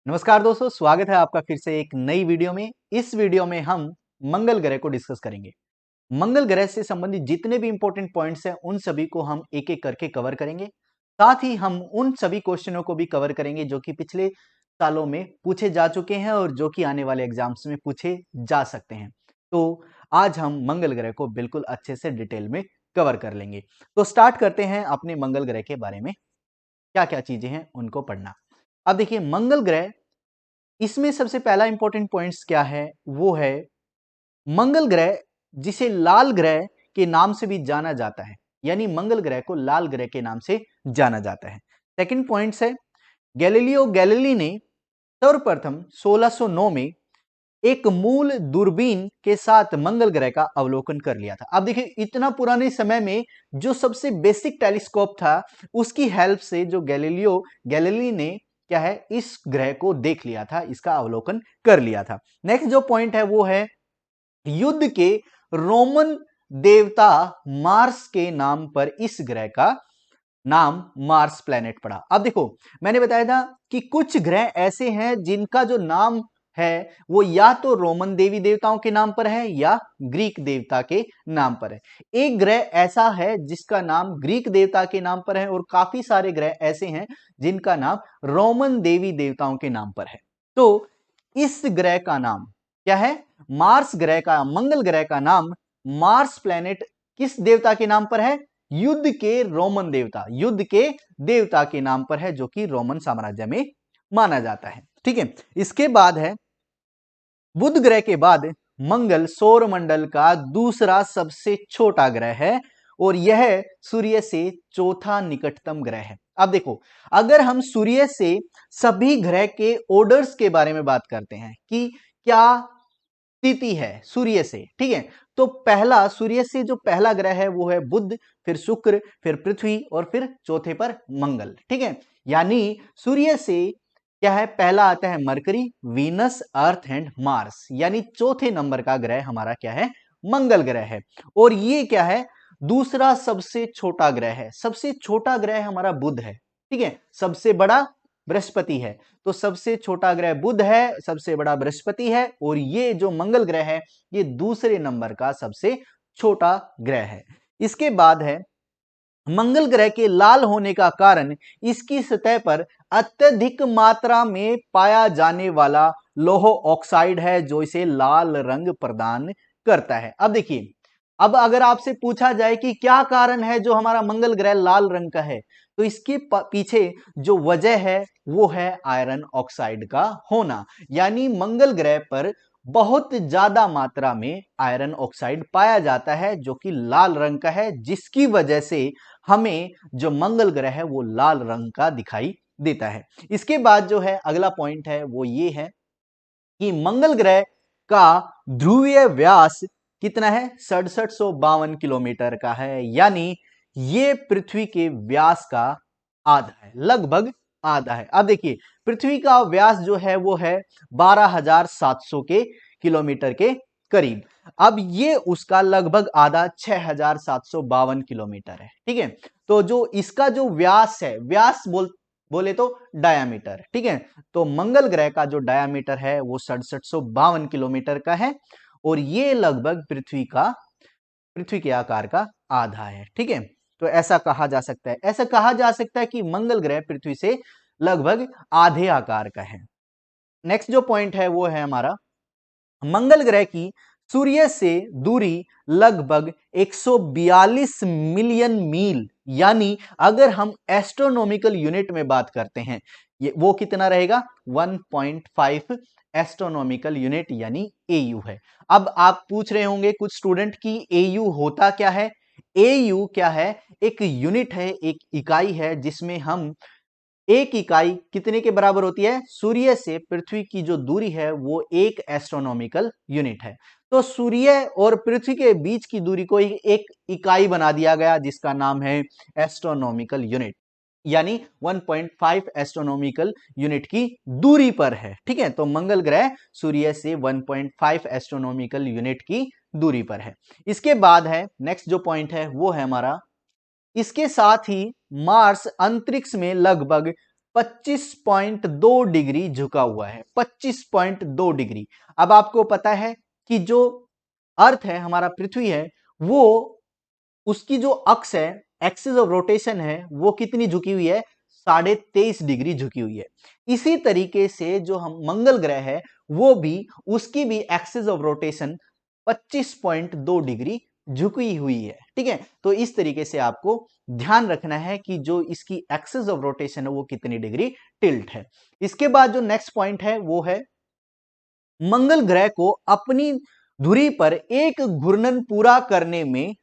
नमस्कार दोस्तों, स्वागत है आपका फिर से एक नई वीडियो में। इस वीडियो में हम मंगल ग्रह को डिस्कस करेंगे। मंगल ग्रह से संबंधित जितने भी इंपॉर्टेंट पॉइंट्स हैं उन सभी को हम एक एक करके कवर करेंगे। साथ ही हम उन सभी क्वेश्चनों को भी कवर करेंगे जो कि पिछले सालों में पूछे जा चुके हैं और जो कि आने वाले एग्जाम्स में पूछे जा सकते हैं। तो आज हम मंगल ग्रह को बिल्कुल अच्छे से डिटेल में कवर कर लेंगे। तो स्टार्ट करते हैं अपने मंगल ग्रह के बारे में, क्या क्या चीजें हैं उनको पढ़ना। अब देखिए, मंगल ग्रह, इसमें सबसे पहला इंपॉर्टेंट पॉइंट्स क्या है, वो है मंगल ग्रह जिसे लाल ग्रह के नाम से भी जाना जाता है, यानी मंगल ग्रह को लाल ग्रह के नाम से जाना जाता है। सेकंड पॉइंट्स है, गैलीलियो गैलीली ने सर्वप्रथम 1609 में एक मूल दूरबीन के साथ मंगल ग्रह का अवलोकन कर लिया था। अब देखिए, इतना पुराने समय में जो सबसे बेसिक टेलीस्कोप था उसकी हेल्प से जो गैलीलियो गैलीली ने क्या है, इस ग्रह को देख लिया था, इसका अवलोकन कर लिया था। नेक्स्ट जो पॉइंट है वो है युद्ध के रोमन देवता मार्स के नाम पर इस ग्रह का नाम मार्स प्लेनेट पड़ा। अब देखो, मैंने बताया था कि कुछ ग्रह ऐसे हैं जिनका जो नाम है वो या तो रोमन देवी देवताओं के नाम पर है या ग्रीक देवता के नाम पर है। एक ग्रह ऐसा है जिसका नाम ग्रीक देवता के नाम पर है और काफी सारे ग्रह ऐसे हैं जिनका नाम रोमन देवी देवताओं के नाम पर है। तो इस ग्रह का नाम क्या है, मार्स ग्रह का, मंगल ग्रह का नाम मार्स प्लेनेट किस देवता के नाम पर है? युद्ध के रोमन देवता, युद्ध के देवता के नाम पर है, जो कि रोमन साम्राज्य में माना जाता है। ठीक है, इसके बाद है बुध ग्रह के बाद मंगल सौर मंडल का दूसरा सबसे छोटा ग्रह है और यह सूर्य से चौथा निकटतम ग्रह है। अब देखो, अगर हम सूर्य से सभी ग्रह के ऑर्डर्स के बारे में बात करते हैं कि क्या स्थिति है सूर्य से, ठीक है, तो पहला सूर्य से जो पहला ग्रह है वो है बुध, फिर शुक्र, फिर पृथ्वी और फिर चौथे पर मंगल। ठीक है, यानी सूर्य से क्या है, पहला आता है mercury, Venus, earth and Mars, यानी चौथे नंबर का ग्रह हमारा क्या है, मंगल ग्रह है। और ये क्या है, दूसरा सबसे छोटा ग्रह है। सबसे छोटा ग्रह हमारा बुध है, ठीक है, सबसे बड़ा बृहस्पति है। तो सबसे छोटा ग्रह बुध है, सबसे बड़ा बृहस्पति है, और ये जो मंगल ग्रह है ये दूसरे नंबर का सबसे छोटा ग्रह है। इसके बाद है मंगल ग्रह के लाल होने का कारण इसकी सतह पर अत्यधिक मात्रा में पाया जाने वाला लौह ऑक्साइड है, जो इसे लाल रंग प्रदान करता है। अब देखिए, अब अगर आपसे पूछा जाए कि क्या कारण है जो हमारा मंगल ग्रह लाल रंग का है, तो इसके पीछे जो वजह है वो है आयरन ऑक्साइड का होना। यानी मंगल ग्रह पर बहुत ज्यादा मात्रा में आयरन ऑक्साइड पाया जाता है जो कि लाल रंग का है, जिसकी वजह से हमें जो मंगल ग्रह है वो लाल रंग का दिखाई देता है। इसके बाद जो है अगला पॉइंट है वो ये है कि मंगल ग्रह का ध्रुवीय व्यास कितना है, 6752 किलोमीटर का है, यानी ये पृथ्वी के व्यास का आधा है, लगभग आधा है। अब देखिए, पृथ्वी का व्यास जो है वो है 12700 के किलोमीटर के करीब। अब ये उसका लगभग आधा 6752 किलोमीटर है। ठीक है, तो जो इसका जो व्यास है, व्यास बोले तो डायामीटर, ठीक है, तो मंगल ग्रह का जो डायामीटर है वो 6752 किलोमीटर का है और ये लगभग पृथ्वी के आकार का आधा है। ठीक है, तो ऐसा कहा जा सकता है, ऐसा कहा जा सकता है कि मंगल ग्रह पृथ्वी से लगभग आधे आकार का है। नेक्स्ट जो पॉइंट है वो है हमारा, मंगल ग्रह की सूर्य से दूरी लगभग 142 मिलियन मील, यानी अगर हम एस्ट्रोनॉमिकल यूनिट में बात करते हैं ये वो कितना रहेगा, 1.5 एस्ट्रोनॉमिकल यूनिट यानी एयू है। अब आप पूछ रहे होंगे कुछ स्टूडेंट की एयू होता क्या है। एयू क्या है, एक यूनिट है, एक इकाई है जिसमें हम एक इकाई कितने के बराबर होती है, सूर्य से पृथ्वी की जो दूरी है वो एक एस्ट्रोनॉमिकल यूनिट है। तो सूर्य और पृथ्वी के बीच की दूरी को एक इकाई बना दिया गया जिसका नाम है एस्ट्रोनॉमिकल यूनिट, यानी 1.5 एस्ट्रोनॉमिकल यूनिट की दूरी पर है। ठीक है, तो मंगल ग्रह सूर्य से 1.5 एस्ट्रोनॉमिकल यूनिट की दूरी पर है। इसके बाद है नेक्स्ट जो पॉइंट है वो है हमारा, इसके साथ ही मार्स अंतरिक्ष में लगभग 25.2 डिग्री झुका हुआ है, 25.2 डिग्री। अब आपको पता है कि जो अर्थ है, हमारा पृथ्वी है, वो उसकी जो अक्ष है, एक्सिस ऑफ रोटेशन है, वो कितनी झुकी हुई है? 23.5 डिग्री झुकी हुई है। इसी तरीके से जो हम मंगल ग्रह है, वो भी, उसकी भी एक्सिस ऑफ रोटेशन 25.2 डिग्री झुकी हुई है। ठीक है, तो इस तरीके से आपको ध्यान रखना है कि जो इसकी एक्सिस ऑफ रोटेशन है वो कितनी डिग्री टिल्ट है। इसके बाद जो नेक्स्ट पॉइंट है वो है मंगल ग्रह को अपनी धुरी पर एक घूर्णन पूरा करने में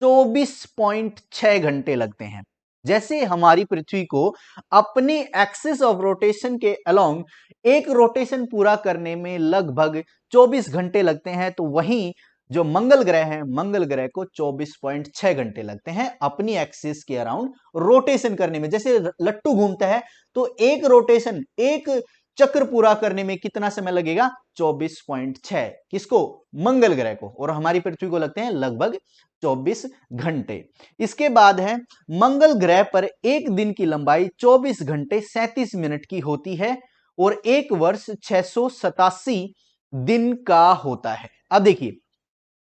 24.6 घंटे लगते हैं। जैसे हमारी पृथ्वी को अपनी एक्सिस ऑफ रोटेशन के अलोंग एक रोटेशन पूरा करने में लगभग 24 घंटे लगते हैं, तो वहीं जो मंगल ग्रह है, मंगल ग्रह को 24.6 घंटे लगते हैं अपनी एक्सिस के अराउंड रोटेशन करने में। जैसे लट्टू घूमता है तो एक रोटेशन, एक चक्र पूरा करने में कितना समय लगेगा? 24.6। किसको? मंगल ग्रह को। और हमारी पृथ्वी को लगते हैं लगभग 24 घंटे। इसके बाद है मंगल ग्रह पर एक दिन की लंबाई 24 घंटे 37 मिनट की होती है और एक वर्ष 687 दिन का होता है। अब देखिए,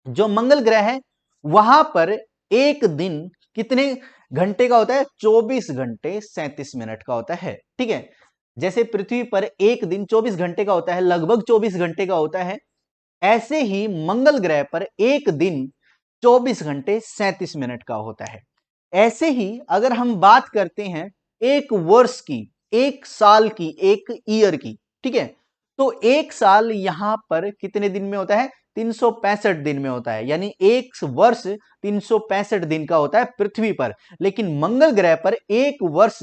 जो मंगल ग्रह है वहां पर एक दिन कितने घंटे का होता है? 24 घंटे 37 मिनट का होता है। ठीक है, जैसे पृथ्वी पर एक दिन 24 घंटे का होता है, लगभग 24 घंटे का होता है, ऐसे ही मंगल ग्रह पर एक दिन 24 घंटे 37 मिनट का होता है। ऐसे ही अगर हम बात करते हैं एक वर्ष की, एक साल की, एक ईयर की, ठीक है, तो एक साल यहां पर कितने दिन में होता है? 365 दिन में होता है, यानी एक वर्ष 365 दिन का होता है पृथ्वी पर। लेकिन मंगल ग्रह पर एक वर्ष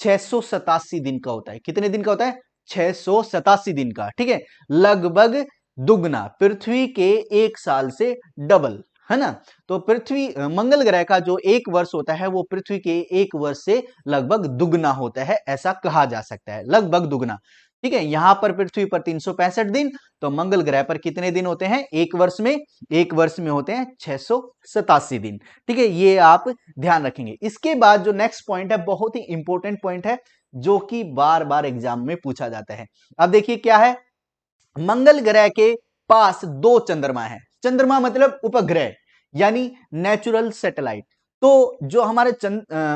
687 दिन का होता है। कितने दिन का होता है? 687 दिन का। ठीक है, लगभग दुगना, पृथ्वी के एक साल से डबल, है ना। तो पृथ्वी, मंगल ग्रह का जो एक वर्ष होता है वो पृथ्वी के एक वर्ष से लगभग दुगना होता है, ऐसा कहा जा सकता है, लगभग दुगना। ठीक है, यहां पर पृथ्वी पर 365 दिन, तो मंगल ग्रह पर कितने दिन होते हैं एक वर्ष में? एक वर्ष में होते हैं 687 दिन। ठीक है, ये आप ध्यान रखेंगे। इसके बाद जो नेक्स्ट पॉइंट है, बहुत ही इंपॉर्टेंट पॉइंट है, जो कि बार बार एग्जाम में पूछा जाता है। अब देखिए क्या है, मंगल ग्रह के पास दो चंद्रमा है। चंद्रमा मतलब उपग्रह, यानी नेचुरल सैटेलाइट। तो जो हमारे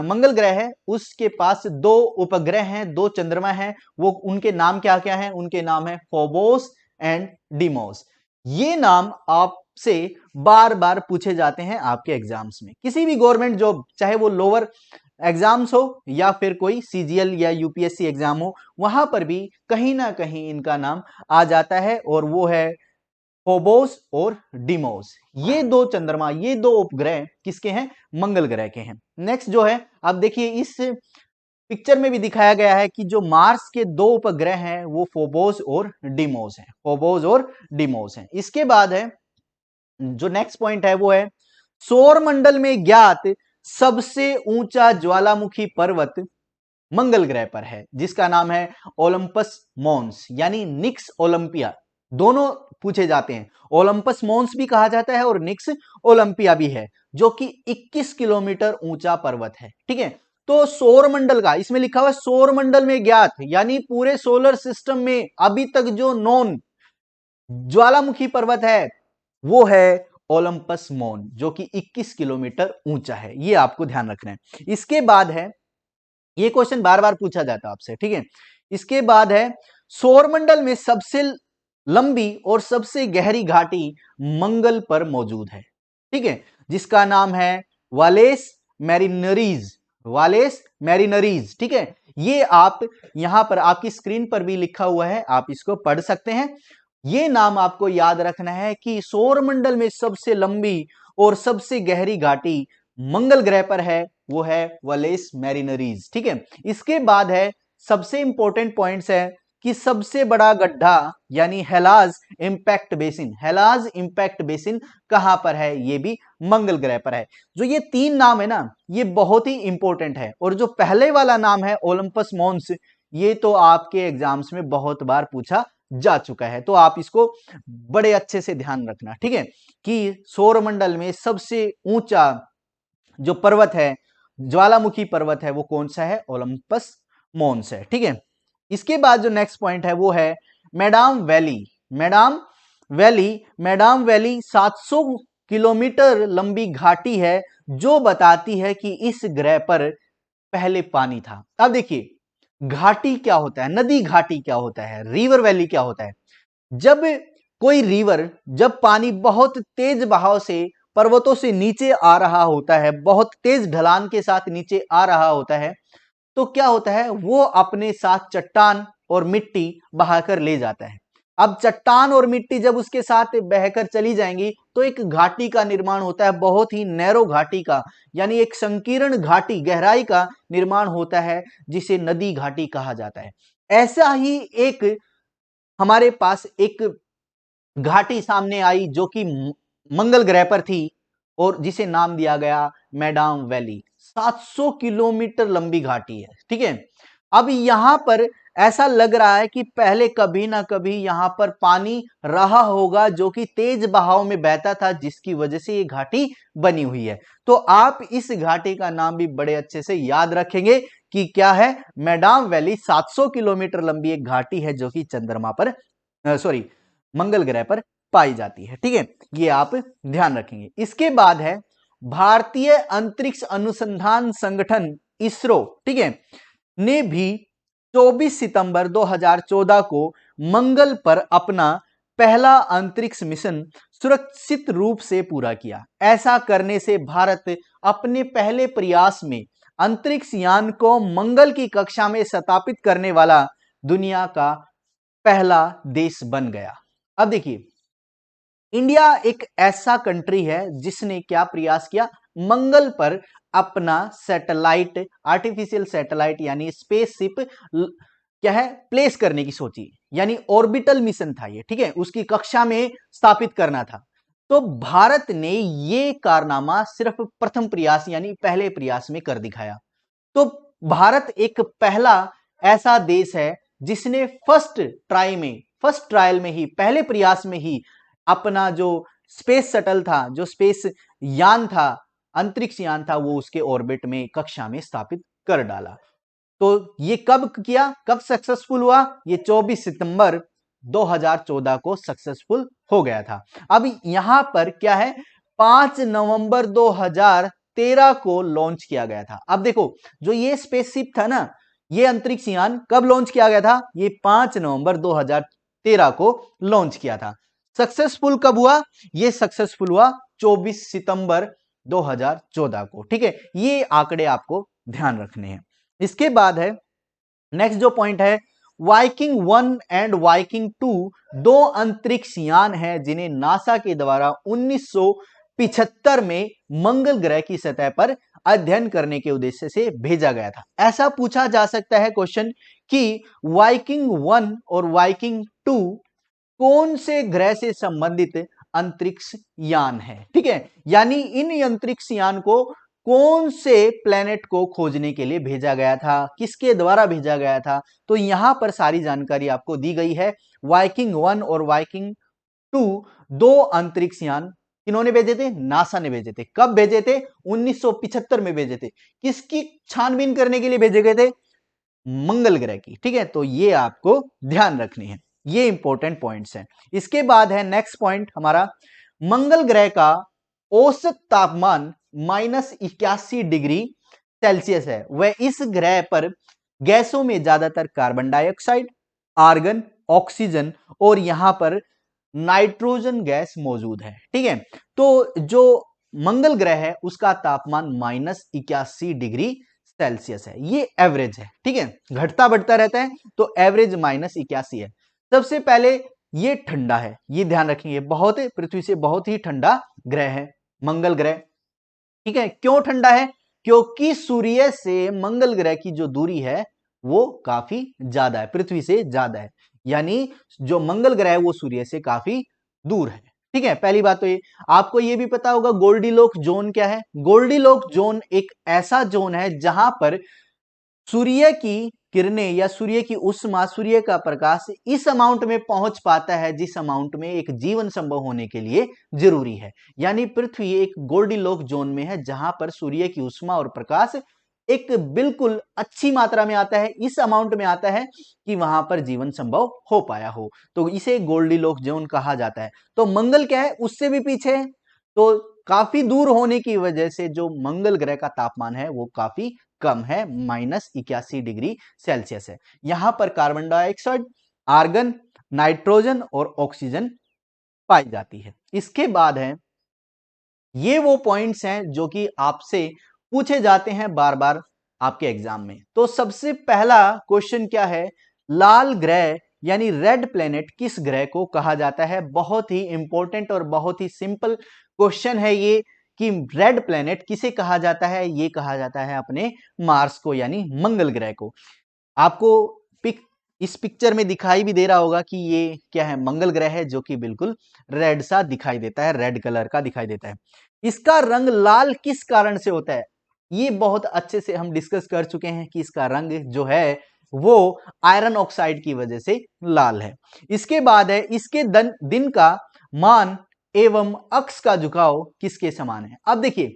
मंगल ग्रह है उसके पास दो उपग्रह हैं, दो चंद्रमा हैं। वो उनके नाम क्या क्या हैं? उनके नाम है फोबोस एंड डीमोस। ये नाम आपसे बार बार पूछे जाते हैं आपके एग्जाम्स में, किसी भी गवर्नमेंट जॉब, चाहे वो लोअर एग्जाम्स हो या फिर कोई सीजीएल या यूपीएससी एग्जाम हो, वहां पर भी कहीं ना कहीं इनका नाम आ जाता है, और वो है फोबोस और डीमोस। ये दो चंद्रमा, ये दो उपग्रह किसके हैं? मंगल ग्रह के हैं। नेक्स्ट जो है, अब देखिए इस पिक्चर में भी दिखाया गया है कि जो मार्स के दो उपग्रह हैं वो फोबोस और डीमोस हैं, फोबोस और डीमोस हैं। इसके बाद है जो नेक्स्ट पॉइंट है वो है सौर मंडल में ज्ञात सबसे ऊंचा ज्वालामुखी पर्वत मंगल ग्रह पर है, जिसका नाम है ओलंपस मॉन्स, यानी निक्स ओलंपिया। दोनों पूछे जाते हैं, ओलंपस मॉन्स भी कहा जाता है और निक्स ओलंपिया भी है, जो कि 21 किलोमीटर ऊंचा पर्वत है। ठीक है, तो सौर मंडल का, इसमें लिखा हुआ है सौर मंडल में ज्ञात, यानी पूरे सोलर सिस्टम में अभी तक जो नॉन ज्वालामुखी पर्वत है वो है ओलंपस मॉन, जो कि 21 किलोमीटर ऊंचा है। ये आपको ध्यान रखना है। इसके बाद है, ये क्वेश्चन बार बार पूछा जाता है आपसे, ठीक है। इसके बाद है सौरमंडल में सबसे लंबी और सबसे गहरी घाटी मंगल पर मौजूद है, ठीक है, जिसका नाम है वालेस मैरिनरीज, वालेस मैरिनरीज। ठीक है, ये आप यहां पर आपकी स्क्रीन पर भी लिखा हुआ है, आप इसको पढ़ सकते हैं। ये नाम आपको याद रखना है कि सौरमंडल में सबसे लंबी और सबसे गहरी घाटी मंगल ग्रह पर है, वो है वलेस मैरिनरीज। ठीक है, इसके बाद है सबसे इंपॉर्टेंट पॉइंट्स है कि सबसे बड़ा गड्ढा यानी हेलाज इंपैक्ट बेसिन, हेलाज इंपैक्ट बेसिन कहां पर है? ये भी मंगल ग्रह पर है। जो ये तीन नाम है ना, ये बहुत ही इंपॉर्टेंट है। और जो पहले वाला नाम है ओलंपस मॉन्स, ये तो आपके एग्जाम्स में बहुत बार पूछा जा चुका है, तो आप इसको बड़े अच्छे से ध्यान रखना, ठीक है, कि सौरमंडल में सबसे ऊंचा जो पर्वत है, ज्वालामुखी पर्वत है, वो कौन सा है? ओलंपस मोन्स है। ठीक है, इसके बाद जो नेक्स्ट पॉइंट है वो है madam valley. Madam valley 700 kilometre लंबी घाटी है जो बताती है कि इस ग्रह पर पहले पानी था। अब देखिए, घाटी क्या होता है, नदी घाटी क्या होता है, रिवर वैली क्या होता है। जब कोई रिवर, जब पानी बहुत तेज बहाव से पर्वतों से नीचे आ रहा होता है, बहुत तेज ढलान के साथ नीचे आ रहा होता है, तो क्या होता है, वो अपने साथ चट्टान और मिट्टी बहाकर ले जाता है। अब चट्टान और मिट्टी जब उसके साथ बहकर चली जाएंगी तो एक घाटी का निर्माण होता है, बहुत ही नैरो घाटी का, यानी एक संकीर्ण घाटी, गहराई का निर्माण होता है, जिसे नदी घाटी कहा जाता है। ऐसा ही एक हमारे पास एक घाटी सामने आई जो कि मंगल ग्रह पर थी और जिसे नाम दिया गया मैडाम वैली। 700 किलोमीटर लंबी घाटी है। ठीक है, अब यहां पर ऐसा लग रहा है कि पहले कभी ना कभी यहां पर पानी रहा होगा जो कि तेज बहाव में बहता था, जिसकी वजह से ये घाटी बनी हुई है। तो आप इस घाटी का नाम भी बड़े अच्छे से याद रखेंगे कि क्या है, मैडाम वैली 700 किलोमीटर लंबी एक घाटी है जो कि चंद्रमा पर, सॉरी, मंगल ग्रह पर पाई जाती है। ठीक है, ये आप ध्यान रखेंगे। इसके बाद है भारतीय अंतरिक्ष अनुसंधान संगठन इसरो, ठीक है, ने भी 24 सितंबर 2014 को मंगल पर अपना पहला अंतरिक्ष मिशन सुरक्षित रूप से पूरा किया। ऐसा करने से भारत अपने पहले प्रयास में अंतरिक्ष यान को मंगल की कक्षा में स्थापित करने वाला दुनिया का पहला देश बन गया। अब देखिए, इंडिया एक ऐसा कंट्री है जिसने क्या प्रयास किया, मंगल पर अपना सैटेलाइट, आर्टिफिशियल सैटेलाइट यानी स्पेसशिप क्या है, प्लेस करने की सोची, यानी ऑर्बिटल मिशन था ये। ठीक है, उसकी कक्षा में स्थापित करना था। तो भारत ने ये कारनामा सिर्फ प्रथम प्रयास यानी पहले प्रयास में कर दिखाया। तो भारत एक पहला ऐसा देश है जिसने फर्स्ट ट्रायल में ही, पहले प्रयास में ही अपना जो स्पेस शटल था, जो स्पेस यान था, अंतरिक्ष यान था, वो उसके ऑर्बिट में, कक्षा में स्थापित कर डाला। तो ये कब किया, कब सक्सेसफुल हुआ, ये 24 सितंबर 2014 को सक्सेसफुल हो गया था। अब यहां पर क्या है, 5 नवंबर 2013 को लॉन्च किया गया था। अब देखो, जो ये स्पेसशिप था ना, ये अंतरिक्ष यान कब लॉन्च किया गया था, ये 5 नवंबर 2013 को लॉन्च किया था। सक्सेसफुल कब हुआ, ये सक्सेसफुल हुआ 24 सितंबर 2014 को। ठीक है, ये आंकड़े आपको ध्यान रखने हैं। इसके बाद है नेक्स्ट जो पॉइंट है, वाइकिंग 1 एंड वाइकिंग 2 दो अंतरिक्ष यान है जिन्हें नासा के द्वारा 1975 में मंगल ग्रह की सतह पर अध्ययन करने के उद्देश्य से भेजा गया था। ऐसा पूछा जा सकता है क्वेश्चन कि वाइकिंग 1 और वाइकिंग 2 कौन से ग्रह से संबंधित अंतरिक्ष यान है। ठीक है, यानी इन अंतरिक्ष यान को कौन से प्लेनेट को खोजने के लिए भेजा गया था, किसके द्वारा भेजा गया था, तो यहां पर सारी जानकारी आपको दी गई है। वाइकिंग 1 और वाइकिंग 2 दो अंतरिक्ष यान किन्होंने भेजे थे, नासा ने भेजे थे। कब भेजे थे, 1975 में भेजे थे। किसकी छानबीन करने के लिए भेजे गए थे, मंगल ग्रह की। ठीक है, तो ये आपको ध्यान रखनी है, ये इंपॉर्टेंट पॉइंट्स हैं। इसके बाद है नेक्स्ट पॉइंट हमारा, मंगल ग्रह का औसत तापमान -81 डिग्री सेल्सियस है। वह इस ग्रह पर गैसों में ज्यादातर कार्बन डाइऑक्साइड, आर्गन, ऑक्सीजन और यहां पर नाइट्रोजन गैस मौजूद है। ठीक है, तो जो मंगल ग्रह है उसका तापमान -81 डिग्री सेल्सियस है, ये एवरेज है। ठीक है, घटता बढ़ता रहता है, तो एवरेज -81 है। सबसे पहले ये ठंडा है, ये ध्यान रखेंगे, बहुत पृथ्वी से बहुत ही ठंडा ग्रह है मंगल ग्रह। ठीक है, क्यों ठंडा है, क्योंकि सूर्य से मंगल ग्रह की जो दूरी है वो काफी ज्यादा है, पृथ्वी से ज्यादा है, यानी जो मंगल ग्रह है वो सूर्य से काफी दूर है। ठीक है, पहली बात तो ये। आपको ये भी पता होगा गोल्डीलोक जोन क्या है। गोल्डीलोक जोन एक ऐसा जोन है जहां पर सूर्य की किरणें या सूर्य की उष्मा, सूर्य का प्रकाश इस अमाउंट में पहुंच पाता है जिस अमाउंट में एक जीवन संभव होने के लिए जरूरी है। यानी पृथ्वी एक गोल्डीलोक जोन में है जहां पर सूर्य की उष्मा और प्रकाश एक बिल्कुल अच्छी मात्रा में आता है, इस अमाउंट में आता है कि वहां पर जीवन संभव हो पाया हो, तो इसे गोल्डीलोक जोन कहा जाता है। तो मंगल क्या है, उससे भी पीछे है, तो काफी दूर होने की वजह से जो मंगल ग्रह का तापमान है वो काफी कम है, -81 डिग्री सेल्सियस है। यहां पर कार्बन डाइऑक्साइड, आर्गन, नाइट्रोजन और ऑक्सीजन पाई जाती है। इसके बाद है, ये वो पॉइंट्स हैं जो कि आपसे पूछे जाते हैं बार बार आपके एग्जाम में। तो सबसे पहला क्वेश्चन क्या है, लाल ग्रह यानी रेड प्लेनेट किस ग्रह को कहा जाता है? बहुत ही इंपॉर्टेंट और बहुत ही सिंपल क्वेश्चन है ये कि रेड प्लेनेट किसे कहा जाता है? ये कहा जाता है अपने मार्स को यानी मंगल ग्रह को। आपको इस पिक्चर में दिखाई भी दे रहा होगा कि ये क्या है, मंगल ग्रह है जो कि बिल्कुल रेड सा दिखाई देता है, रेड कलर का दिखाई देता है। इसका रंग लाल किस कारण से होता है? ये बहुत अच्छे से हम डिस्कस कर चुके हैं कि इसका रंग जो है वो आयरन ऑक्साइड की वजह से लाल है। इसके बाद है, इसके दिन का मान एवं अक्ष का झुकाव किसके समान है? अब देखिए,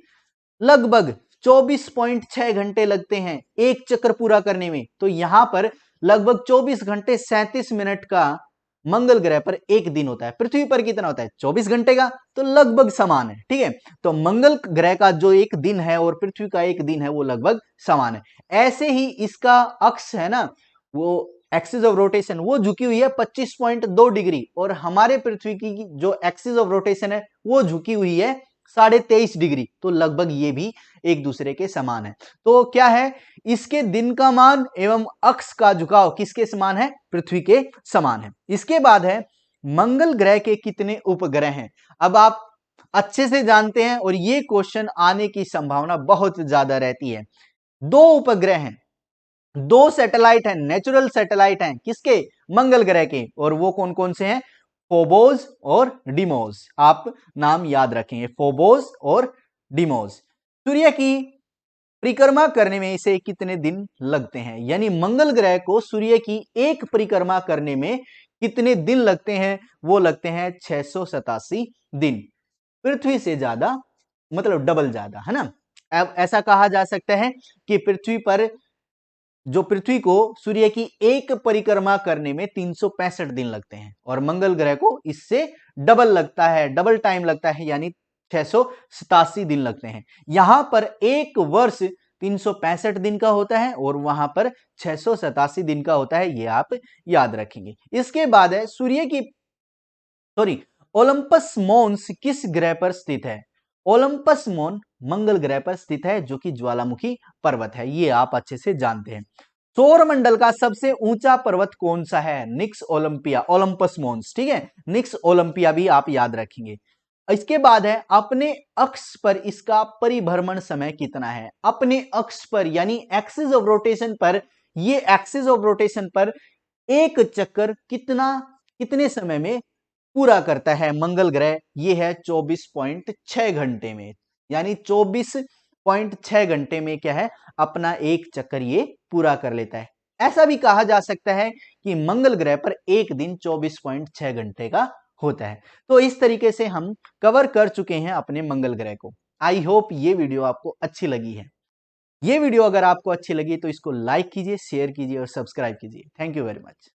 लगभग 24.6 घंटे लगते हैं एक चक्कर पूरा करने में, तो यहां पर लगभग 24 घंटे 37 मिनट का मंगल ग्रह पर एक दिन होता है। पृथ्वी पर कितना होता है? 24 घंटे का, तो लगभग समान है। ठीक है, तो मंगल ग्रह का जो एक दिन है और पृथ्वी का एक दिन है वो लगभग समान है। ऐसे ही इसका अक्ष है ना, वो एक्सिस ऑफ रोटेशन वो झुकी हुई है 25.2 डिग्री, और हमारे पृथ्वी की जो एक्सिस ऑफ रोटेशन है वो झुकी हुई है 23.5 डिग्री, तो लगभग ये भी एक दूसरे के समान है। तो क्या है, इसके दिन का मान एवं अक्ष का झुकाव किसके समान है? पृथ्वी के समान है। इसके बाद है, मंगल ग्रह के कितने उपग्रह हैं? अब आप अच्छे से जानते हैं और ये क्वेश्चन आने की संभावना बहुत ज्यादा रहती है। 2 उपग्रह हैं, 2 सैटेलाइट हैं, नेचुरल सैटेलाइट हैं किसके? मंगल ग्रह के, और वो कौन कौन से हैं? फोबोस और डिमोस। आप नाम याद रखेंगे, फोबोस और डिमोस। सूर्य की परिक्रमा करने में इसे कितने दिन लगते हैं? यानी मंगल ग्रह को सूर्य की एक परिक्रमा करने में कितने दिन लगते हैं? वो लगते हैं 687 दिन। पृथ्वी से ज्यादा, मतलब डबल ज्यादा, है ना। अब ऐसा कहा जा सकता है कि पृथ्वी को सूर्य की एक परिक्रमा करने में 365 दिन लगते हैं, और मंगल ग्रह को इससे डबल लगता है, डबल टाइम लगता है, यानी 687 दिन लगते हैं। यहां पर एक वर्ष 365 दिन का होता है और वहां पर 687 दिन का होता है, ये आप याद रखेंगे। इसके बाद है, ओलंपस मॉन्स किस ग्रह पर स्थित है? ओलंपस मॉन मंगल ग्रह पर स्थित है जो कि ज्वालामुखी पर्वत है, ये आप अच्छे से जानते हैं। सौर मंडल का सबसे ऊंचा पर्वत कौन सा है? निक्स ओलंपिया, ओलंपस मॉन्स, ठीक है, निक्स ओलंपिया भी आप याद रखेंगे। इसके बाद है, अपने अक्ष पर इसका परिभ्रमण समय कितना है? अपने अक्ष पर यानी एक्सिस ऑफ रोटेशन पर, ये एक्सिस ऑफ रोटेशन पर एक चक्कर कितने समय में पूरा करता है मंगल ग्रह? ये है 24.6 घंटे में, यानी 24.6 घंटे में क्या है, अपना एक चक्कर ये पूरा कर लेता है। ऐसा भी कहा जा सकता है कि मंगल ग्रह पर एक दिन 24.6 घंटे का होता है। तो इस तरीके से हम कवर कर चुके हैं अपने मंगल ग्रह को। आई होप ये वीडियो आपको अच्छी लगी है। ये वीडियो अगर आपको अच्छी लगी तो इसको लाइक कीजिए, शेयर कीजिए और सब्सक्राइब कीजिए। Thank you very much.